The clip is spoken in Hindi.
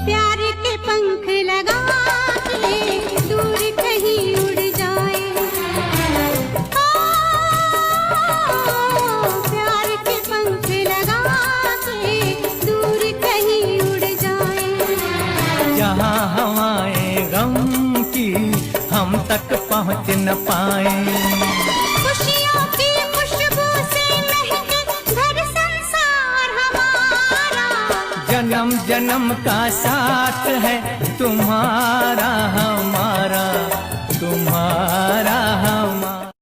प्यार के पंख लगा के दूर कहीं उड़ जाए। प्यार के पंख लगा के दूर कहीं उड़ जाए। जहाँ हवाएं गम की हम तक पहुँच न पाए। खुशियों की खुशबू से महके घर संसार हमारा। जन्म जन्म का साथ है तुम्हारा हमारा, तुम्हारा